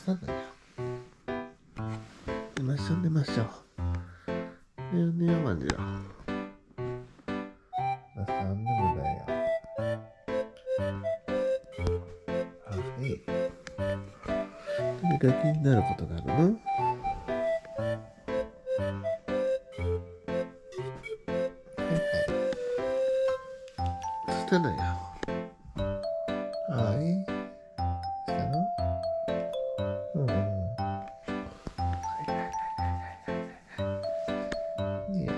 そうだよ。寝ましょう寝ましょう。寝よう寝ようワンジロー。お母さん眠だよ。はい。何か気になることがあるの？はいはい。どうしたのよ。はい。どうしたの？うん。いいよ。はい。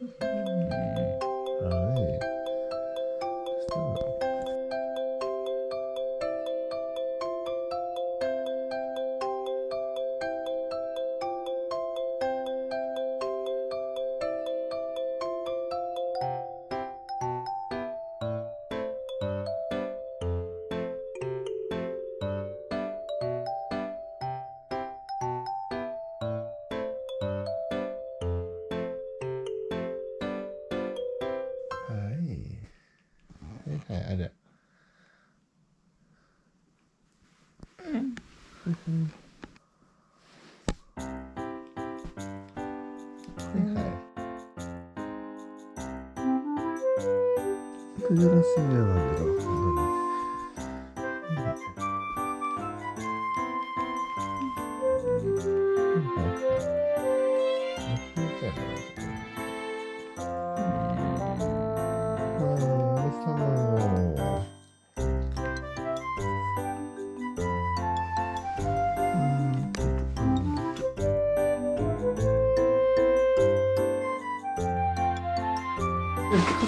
どうしたの？はい。はいはい、ある。はいはい。よろしいね、ワンジロー。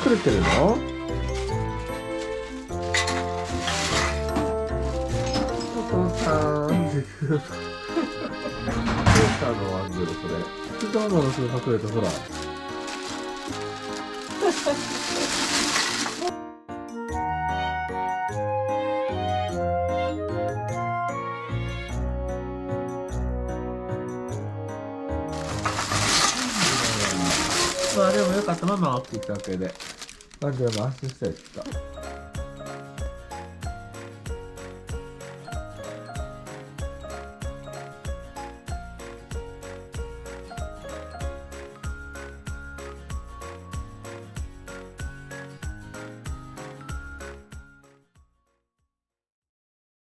隠れてるの？お父さんって言う。どうしたのワンジロー、それ。普段のすぐ隠れて、ほら。まあでもよかった、ママは起きたわけで。ワンジローも安心したよ、きっと。